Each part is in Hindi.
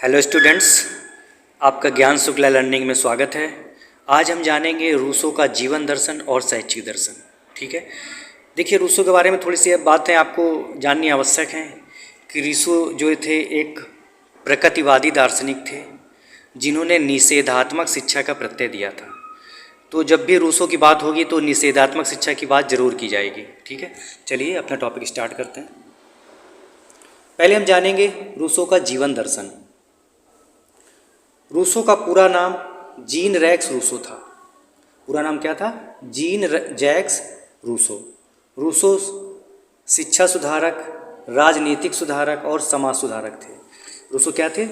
हेलो स्टूडेंट्स, आपका ज्ञान शुक्ला लर्निंग में स्वागत है। आज हम जानेंगे रूसो का जीवन दर्शन और शैक्षिक दर्शन। ठीक है, देखिए रूसो के बारे में थोड़ी सी बातें आपको जाननी आवश्यक हैं कि रूसो जो थे एक प्रकृतिवादी दार्शनिक थे जिन्होंने निषेधात्मक शिक्षा का प्रत्यय दिया था। तो जब भी रूसो की बात होगी तो निषेधात्मक शिक्षा की बात जरूर की जाएगी। ठीक है, चलिए अपना टॉपिक स्टार्ट करते हैं। पहले हम जानेंगे रूसो का जीवन दर्शन। रूसो का पूरा नाम जीन रैक्स रूसो था। पूरा नाम क्या था? Jean Jacques Rousseau. रूसो शिक्षा सुधारक, राजनीतिक सुधारक और समाज सुधारक थे। रूसो क्या थे?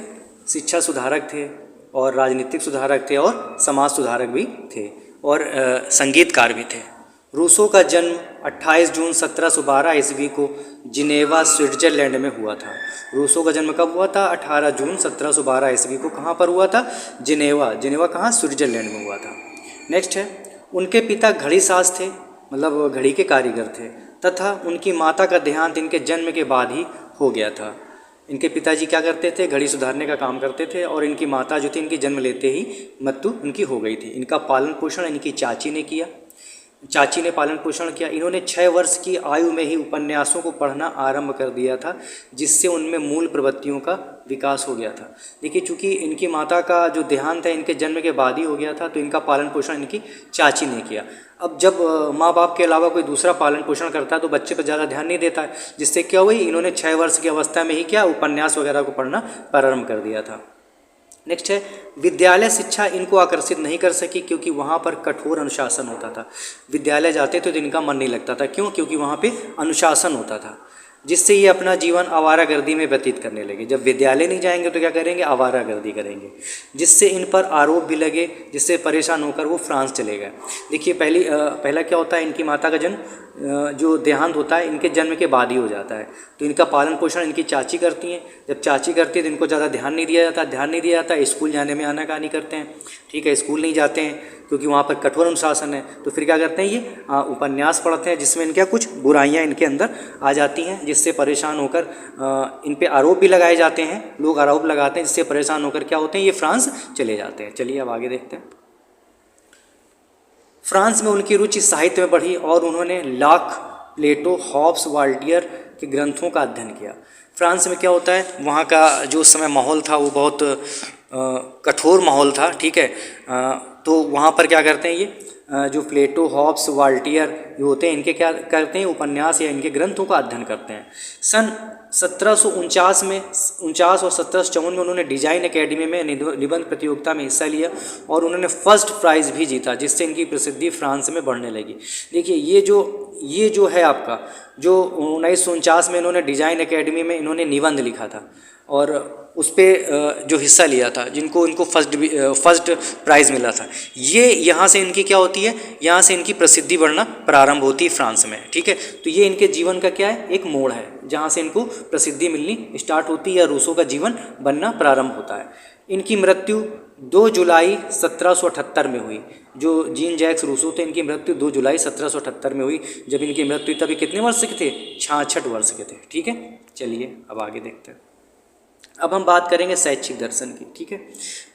शिक्षा सुधारक थे और राजनीतिक सुधारक थे और समाज सुधारक भी थे और संगीतकार भी थे। रूसो का जन्म 28 जून 1712 ईस्वी को जिनेवा स्विट्जरलैंड में हुआ था। रूसो का जन्म कब हुआ था? 18 जून 1712 ईस्वी को कहाँ पर हुआ था? जिनेवा। जिनेवा कहाँ? स्विट्जरलैंड में हुआ था। नेक्स्ट है, उनके पिता घड़ी साज थे, मतलब घड़ी के कारीगर थे, तथा उनकी माता का देहांत इनके जन्म के बाद ही हो गया था। इनके पिताजी क्या करते थे? घड़ी सुधारने का काम करते थे और इनकी माता जो थी इनकी जन्म लेते ही मृत्यु इनकी हो गई थी। इनका पालन पोषण इनकी चाची ने किया। चाची ने पालन पोषण किया। इन्होंने 6 वर्ष की आयु में ही उपन्यासों को पढ़ना आरंभ कर दिया था, जिससे उनमें मूल प्रवृत्तियों का विकास हो गया था। देखिए, चूँकि इनकी माता का जो देहांत है इनके जन्म के बाद ही हो गया था, तो इनका पालन पोषण इनकी चाची ने किया। अब जब माँ बाप के अलावा कोई दूसरा पालन पोषण करता है तो बच्चे पर ज़्यादा ध्यान नहीं देता है, जिससे क्या हुई, इन्होंने 6 वर्ष की अवस्था में ही क्या उपन्यास वगैरह को पढ़ना प्रारंभ कर दिया था। नेक्स्ट है, विद्यालय शिक्षा इनको आकर्षित नहीं कर सकी क्योंकि वहाँ पर कठोर अनुशासन होता था। विद्यालय जाते थे तो इनका मन नहीं लगता था। क्यों? क्योंकि वहाँ पे अनुशासन होता था, जिससे ये अपना जीवन आवारागर्दी में व्यतीत करने लगे। जब विद्यालय नहीं जाएंगे तो क्या करेंगे? आवारागर्दी करेंगे, जिससे इन पर आरोप भी लगे, जिससे परेशान होकर वो फ्रांस चले गए। देखिए, पहला क्या होता है, इनकी माता का जन्म जो देहांत होता है इनके जन्म के बाद ही हो जाता है, तो इनका पालन पोषण इनकी चाची करती हैं। जब चाची करती है तो इनको ज़्यादा ध्यान नहीं दिया जाता। स्कूल जाने में आनाकानी करते हैं। ठीक है, स्कूल नहीं जाते हैं क्योंकि वहाँ पर कठोर अनुशासन है। तो फिर क्या करते हैं, ये उपन्यास पढ़ते हैं जिसमें इनके कुछ बुराइयाँ इनके अंदर आ जाती हैं, जिससे परेशान होकर इन पे आरोप भी लगाए जाते हैं। लोग आरोप लगाते हैं, जिससे परेशान होकर क्या होते हैं, ये फ्रांस चले जाते हैं। चलिए अब आगे देखते हैं। फ्रांस में उनकी रुचि साहित्य में बढ़ी और उन्होंने लॉक, प्लेटो, हॉब्स, वॉल्टियर के ग्रंथों का अध्ययन किया। फ्रांस में क्या होता है, वहाँ का जो उस समय माहौल था वो बहुत कठोर माहौल था। ठीक है, तो वहाँ पर क्या करते हैं, ये जो प्लेटो, हॉब्स, वॉल्टियर जो होते हैं इनके क्या करते हैं, उपन्यास या इनके ग्रंथों का अध्ययन करते हैं। सन 1749 में 49 और 1754 में उन्होंने डिजाइन एकेडमी में निबंध प्रतियोगिता में हिस्सा लिया और उन्होंने फर्स्ट प्राइज़ भी जीता, जिससे इनकी प्रसिद्धि फ्रांस में बढ़ने लगी। देखिए, ये जो है आपका जो 1949 में इन्होंने डिजाइन एकेडमी में इन्होंने निबंध लिखा था और उस पर जो हिस्सा लिया था, जिनको इनको फर्स्ट प्राइज़ मिला था, ये यहाँ से इनकी क्या होती है, यहाँ से इनकी प्रसिद्धि बढ़ना प्रारंभ होती है फ्रांस में। ठीक है, तो ये इनके जीवन का क्या है, एक मोड़ है जहाँ से इनको प्रसिद्धि मिलनी स्टार्ट होती है, रूसो का जीवन बनना प्रारंभ होता है। इनकी मृत्यु 2 जुलाई 1778 में हुई। जो जीन जैक्स रूसो थे, इनकी मृत्यु 2 जुलाई 1778 में हुई। जब इनकी मृत्यु तभी कितने वर्ष के थे? 66 वर्ष के थे। ठीक है, चलिए अब आगे देखते हैं। अब हम बात करेंगे शैक्षिक दर्शन की। ठीक है,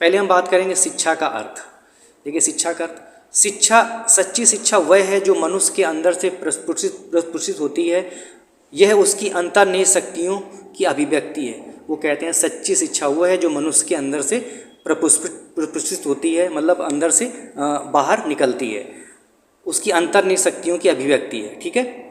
पहले हम बात करेंगे शिक्षा का अर्थ। देखिए, शिक्षा का अर्थ, शिक्षा, सच्ची शिक्षा वह है जो मनुष्य के अंदर से प्रस्फुटित होती है। यह उसकी अंतर्निहित शक्तियों की अभिव्यक्ति है। वो कहते हैं सच्ची शिक्षा वो है जो मनुष्य के अंदर से प्रस्फुटित होती है, मतलब अंदर से बाहर निकलती है, उसकी अंतर्निहित शक्तियों की अभिव्यक्ति है। ठीक है,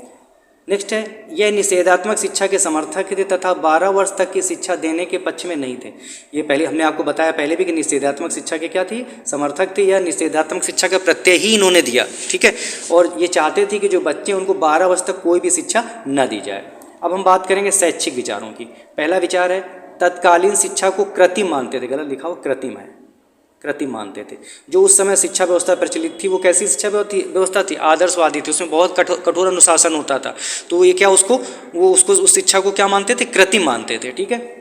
नेक्स्ट है, यह निषेधात्मक शिक्षा के समर्थक थे तथा 12 वर्ष तक की शिक्षा देने के पक्ष में नहीं थे। ये पहले हमने आपको बताया पहले भी कि निषेधात्मक शिक्षा के क्या थी, समर्थक थे, या निषेधात्मक शिक्षा का प्रत्यय ही इन्होंने दिया। ठीक है, और ये चाहते थे कि जो बच्चे उनको 12 वर्ष तक कोई भी शिक्षा न दी जाए। अब हम बात करेंगे शैक्षिक विचारों की। पहला विचार है, तत्कालीन शिक्षा को कृत्रिम मानते थे। गलत लिखा हुआ, कृत्रिम है, कृत्रिम मानते थे। जो उस समय शिक्षा व्यवस्था प्रचलित थी वो कैसी शिक्षा व्यवस्था थी? आदर्शवादी थी। उसमें बहुत कठोर अनुशासन होता था। तो ये क्या उसको उस शिक्षा को क्या मानते थे? कृत्रिम मानते थे। ठीक है,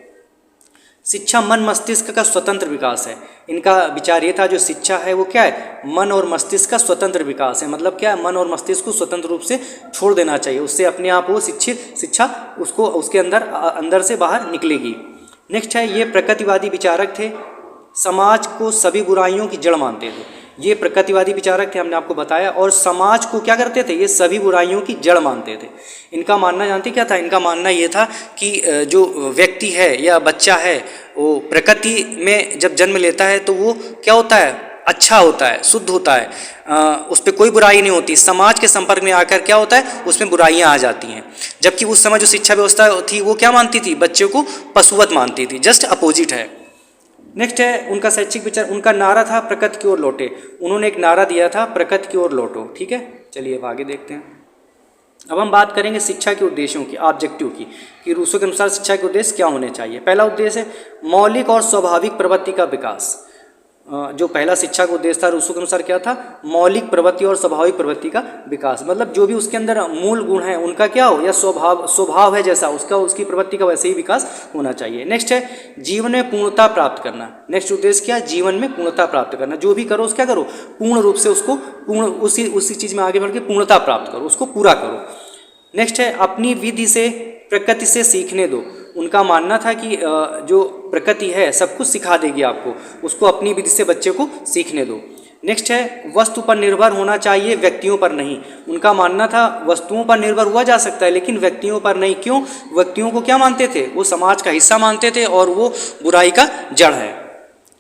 शिक्षा मन मस्तिष्क का स्वतंत्र विकास है। इनका विचार ये था जो शिक्षा है वो क्या है? मन और मस्तिष्क का स्वतंत्र विकास है। मतलब क्या है? मन और मस्तिष्क को स्वतंत्र रूप से छोड़ देना चाहिए, उससे अपने आप वो शिक्षा उसको उसके अंदर से बाहर निकलेगी। नेक्स्ट है, ये प्रकृतिवादी विचारक थे, समाज को सभी बुराइयों की जड़ मानते थे। ये प्रकृतिवादी विचारक थे, हमने आपको बताया, और समाज को क्या करते थे, ये सभी बुराइयों की जड़ मानते थे। इनका मानना जानते क्या था, इनका मानना ये था कि जो व्यक्ति है या बच्चा है वो प्रकृति में जब जन्म लेता है तो वो क्या होता है, अच्छा होता है, शुद्ध होता है, उस पर कोई बुराई नहीं होती। समाज के संपर्क में आकर क्या होता है, उसमें बुराइयां आ जाती हैं। जबकि उस समय जो शिक्षा व्यवस्था थी वो क्या मानती थी, बच्चों को पशुवत मानती थी, जस्ट अपोजिट है। नेक्स्ट है उनका शैक्षिक विचार, उनका नारा था प्रकृति की ओर लौटे। उन्होंने एक नारा दिया था, प्रकृति की ओर लौटो। ठीक है, चलिए अब आगे देखते हैं। अब हम बात करेंगे शिक्षा के उद्देश्यों की, ऑब्जेक्टिव की, कि रूसो के अनुसार शिक्षा के उद्देश्य क्या होने चाहिए। पहला उद्देश्य है मौलिक और स्वाभाविक प्रवृत्ति का विकास। जो पहला शिक्षा का उद्देश्य था रूसो के अनुसार क्या था, मौलिक प्रवृत्ति और स्वाभाविक प्रवृत्ति का विकास। मतलब जो भी उसके अंदर मूल गुण है उनका क्या हो, या स्वभाव है जैसा उसका, उसकी प्रवृत्ति का वैसे ही विकास होना चाहिए। नेक्स्ट है जीवन में पूर्णता प्राप्त करना। नेक्स्ट उद्देश्य क्या, जीवन में पूर्णता प्राप्त करना। जो भी करो उसका करो पूर्ण रूप से, उसको पूर्ण उसी चीज़ में आगे बढ़ के पूर्णता प्राप्त करो, उसको पूरा करो। नेक्स्ट है अपनी विधि से प्रकृति से सीखने दो। उनका मानना था कि जो प्रकृति है सब कुछ सिखा देगी आपको, उसको अपनी विधि से बच्चे को सीखने दो। नेक्स्ट है वस्तु पर निर्भर होना चाहिए, व्यक्तियों पर नहीं। उनका मानना था वस्तुओं पर निर्भर हुआ जा सकता है लेकिन व्यक्तियों पर नहीं। क्यों, व्यक्तियों को क्या मानते थे, वो समाज का हिस्सा मानते थे और वो बुराई का जड़ है।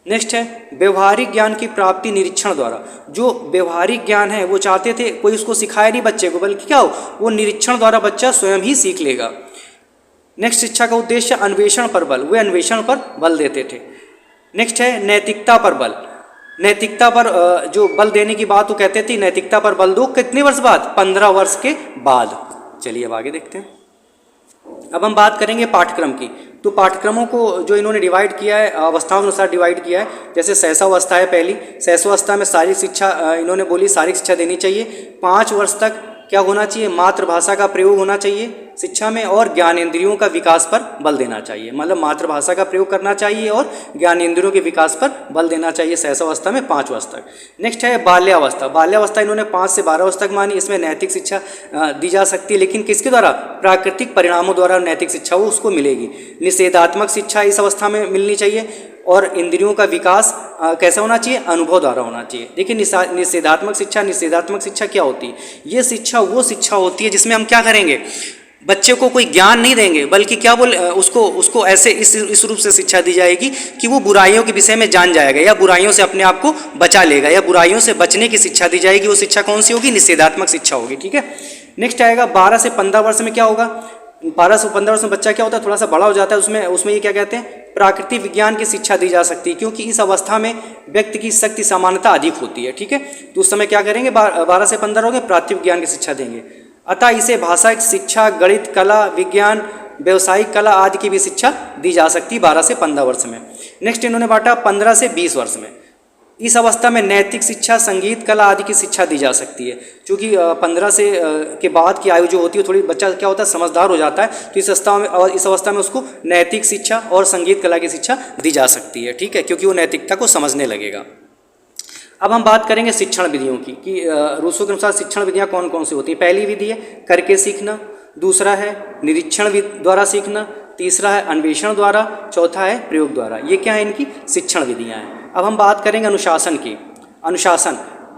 नेक्स्ट है व्यवहारिक ज्ञान की प्राप्ति निरीक्षण द्वारा। जो व्यवहारिक ज्ञान है वो चाहते थे कोई उसको सिखाए नहीं बच्चे को, बल्कि क्या हो, वो निरीक्षण द्वारा बच्चा स्वयं ही सीख लेगा। नेक्स्ट शिक्षा का उद्देश्य अन्वेषण पर बल, वे अन्वेषण पर बल देते थे। नेक्स्ट है नैतिकता पर बल। नैतिकता पर जो बल देने की बात वो कहते थे, नैतिकता पर बल दो कितने वर्ष बाद, 15 वर्ष के बाद। चलिए अब आगे देखते हैं। अब हम बात करेंगे पाठ्यक्रम की। तो पाठ्यक्रमों को जो इन्होंने डिवाइड किया है, अवस्थाओं के अनुसार डिवाइड किया है। जैसे शैशवावस्था है पहली, शैशवावस्था में शारीरिक शिक्षा इन्होंने बोली शारीरिक शिक्षा देनी चाहिए। 5 वर्ष तक क्या होना चाहिए, मातृभाषा का प्रयोग होना चाहिए शिक्षा में, और ज्ञानेंद्रियों का विकास पर बल देना चाहिए। मतलब मातृभाषा का प्रयोग करना चाहिए और ज्ञानेंद्रियों के विकास पर बल देना चाहिए शैशवावस्था में 5 वर्ष तक। नेक्स्ट है बाल्यावस्था। बाल्यावस्था इन्होंने 5 से 12 वर्ष तक मानी। इसमें नैतिक शिक्षा दी जा सकती है, लेकिन किसके द्वारा, प्राकृतिक परिणामों द्वारा नैतिक शिक्षा वो उसको मिलेगी। निषेधात्मक शिक्षा इस अवस्था में मिलनी चाहिए, और इंद्रियों का विकास कैसा होना चाहिए, अनुभव द्वारा होना चाहिए। देखिए निषेधात्मक शिक्षा क्या होती है, ये शिक्षा वो शिक्षा होती है जिसमें हम क्या करेंगे, बच्चे को कोई ज्ञान नहीं देंगे, बल्कि क्या उसको ऐसे इस रूप से शिक्षा दी जाएगी कि वो बुराइयों के विषय में जान जाएगा, या बुराइयों से अपने आप को बचा लेगा, या बुराइयों से बचने की शिक्षा दी जाएगी। वो शिक्षा कौन सी होगी, निषेधात्मक शिक्षा होगी। ठीक है, नेक्स्ट आएगा 12 से 15 वर्ष में क्या होगा। 12 से 15 वर्ष में बच्चा क्या होता है, थोड़ा सा बड़ा हो जाता है। उसमें ये क्या कहते हैं, प्राकृतिक विज्ञान की शिक्षा दी जा सकती है, क्योंकि इस अवस्था में व्यक्ति की शक्ति समानता अधिक होती है। ठीक है, तो उस समय क्या करेंगे, 12 से 15 हो गए, प्राकृतिक विज्ञान की शिक्षा देंगे। अतः इसे भाषा की शिक्षा, गणित, कला, विज्ञान, व्यवसायिक कला आदि की भी शिक्षा दी जा सकती है 12 से 15 वर्ष में। नेक्स्ट इन्होंने बांटा 15 से 20 वर्ष में। इस अवस्था में नैतिक शिक्षा, संगीत, कला आदि की शिक्षा दी जा सकती है। क्योंकि 15 से के बाद की आयु जो होती है, थोड़ी बच्चा क्या होता है, समझदार हो जाता है, तो इस अवस्था में उसको नैतिक शिक्षा और संगीत कला की शिक्षा दी जा सकती है। ठीक है, क्योंकि वो नैतिकता को समझने लगेगा। अब हम बात करेंगे शिक्षण विधियों की, कि रूसो के अनुसार शिक्षण विधियाँ कौन कौन सी होती हैं। पहली विधि है करके सीखना, दूसरा है निरीक्षण द्वारा सीखना, तीसरा है अन्वेषण द्वारा, चौथा है प्रयोग द्वारा। ये क्या है, इनकी शिक्षण विधियाँ हैं। अब हम बात करेंगे अनुशासन की।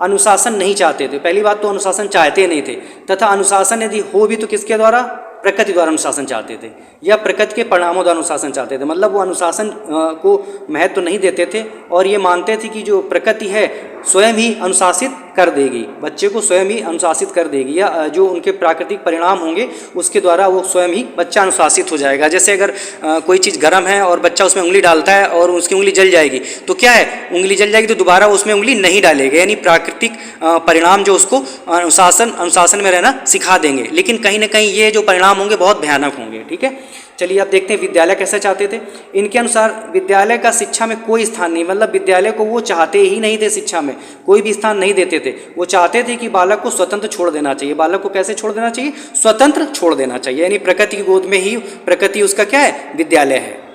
अनुशासन नहीं चाहते थे। पहली बात तो अनुशासन चाहते नहीं थे, तथा अनुशासन यदि हो भी तो किसके द्वारा, प्रकृति द्वारा अनुशासन चाहते थे, या प्रकृति के परिणामों द्वारा अनुशासन चाहते थे। मतलब वो अनुशासन को महत्व तो नहीं देते थे, और ये मानते थे कि जो प्रकृति है स्वयं ही अनुशासित कर देगी, बच्चे को स्वयं ही अनुशासित कर देगी, या जो उनके प्राकृतिक परिणाम होंगे उसके द्वारा वो स्वयं ही बच्चा अनुशासित हो जाएगा। जैसे अगर कोई चीज़ गर्म है और बच्चा उसमें उंगली डालता है और उसकी उंगली जल जाएगी, तो क्या है, उंगली जल जाएगी तो दोबारा उसमें उंगली नहीं डालेगा। यानी प्राकृतिक परिणाम जो उसको अनुशासन में रहना सिखा देंगे। लेकिन कहीं ना कहीं ये जो परिणाम होंगे बहुत भयानक होंगे। ठीक है, चलिए अब देखते हैं विद्यालय कैसे चाहते थे। इनके अनुसार विद्यालय का शिक्षा में कोई स्थान नहीं, मतलब विद्यालय को वो चाहते ही नहीं थे, शिक्षा में कोई भी स्थान नहीं देते थे। वो चाहते थे कि बालक को स्वतंत्र छोड़ देना चाहिए। बालक को कैसे छोड़ देना चाहिए, स्वतंत्र छोड़ देना चाहिए, यानी प्रकृति की गोद में ही, प्रकृति उसका क्या है, विद्यालय है।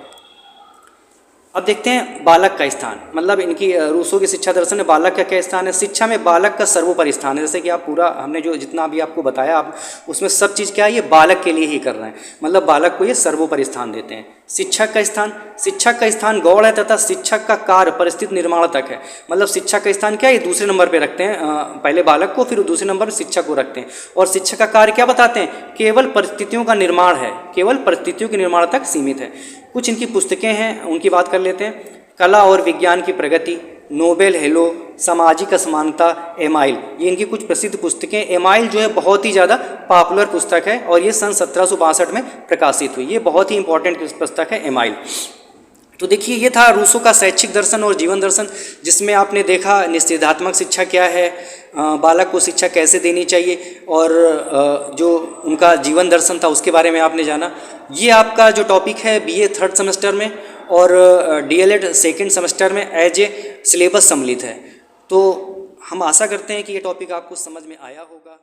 अब देखते हैं बालक का स्थान, मतलब इनकी रूसो की शिक्षा दर्शन में बालक का क्या स्थान है। शिक्षा में बालक का सर्वोपरि स्थान है। जैसे कि आप पूरा हमने जो जितना भी आपको बताया, आप उसमें सब चीज़ क्या है, ये बालक के लिए ही कर रहे हैं, मतलब बालक को ये सर्वोपरि स्थान देते हैं। शिक्षक का स्थान गौड़ है तथा शिक्षक का कार्य परिस्थिति निर्माण तक है। मतलब शिक्षक का स्थान क्या है, ये दूसरे नंबर पे रखते हैं, पहले बालक को फिर दूसरे नंबर पे शिक्षक को रखते हैं। और शिक्षक का कार्य क्या बताते हैं, केवल परिस्थितियों का निर्माण है, केवल परिस्थितियों के निर्माण तक सीमित है। कुछ इनकी पुस्तकें हैं, उनकी बात कर लेते हैं। कला और विज्ञान की प्रगति, नोबेल हेलो, सामाजिक असमानता, एमाइल, ये इनकी कुछ प्रसिद्ध पुस्तकें। एमाइल जो है बहुत ही ज़्यादा पॉपुलर पुस्तक है और ये सन 1762 में प्रकाशित हुई। ये बहुत ही इंपॉर्टेंट पुस्तक है एमाइल। तो देखिए ये था रूसो का शैक्षिक दर्शन और जीवन दर्शन, जिसमें आपने देखा निषेधात्मक शिक्षा क्या है, बालक को शिक्षा कैसे देनी चाहिए, और जो उनका जीवन दर्शन था उसके बारे में आपने जाना। ये आपका जो टॉपिक है बीए 3rd सेमेस्टर में और डीएलएड 2nd सेमेस्टर में एज ए सिलेबस सम्मिलित है। तो हम आशा करते हैं कि ये टॉपिक आपको समझ में आया होगा।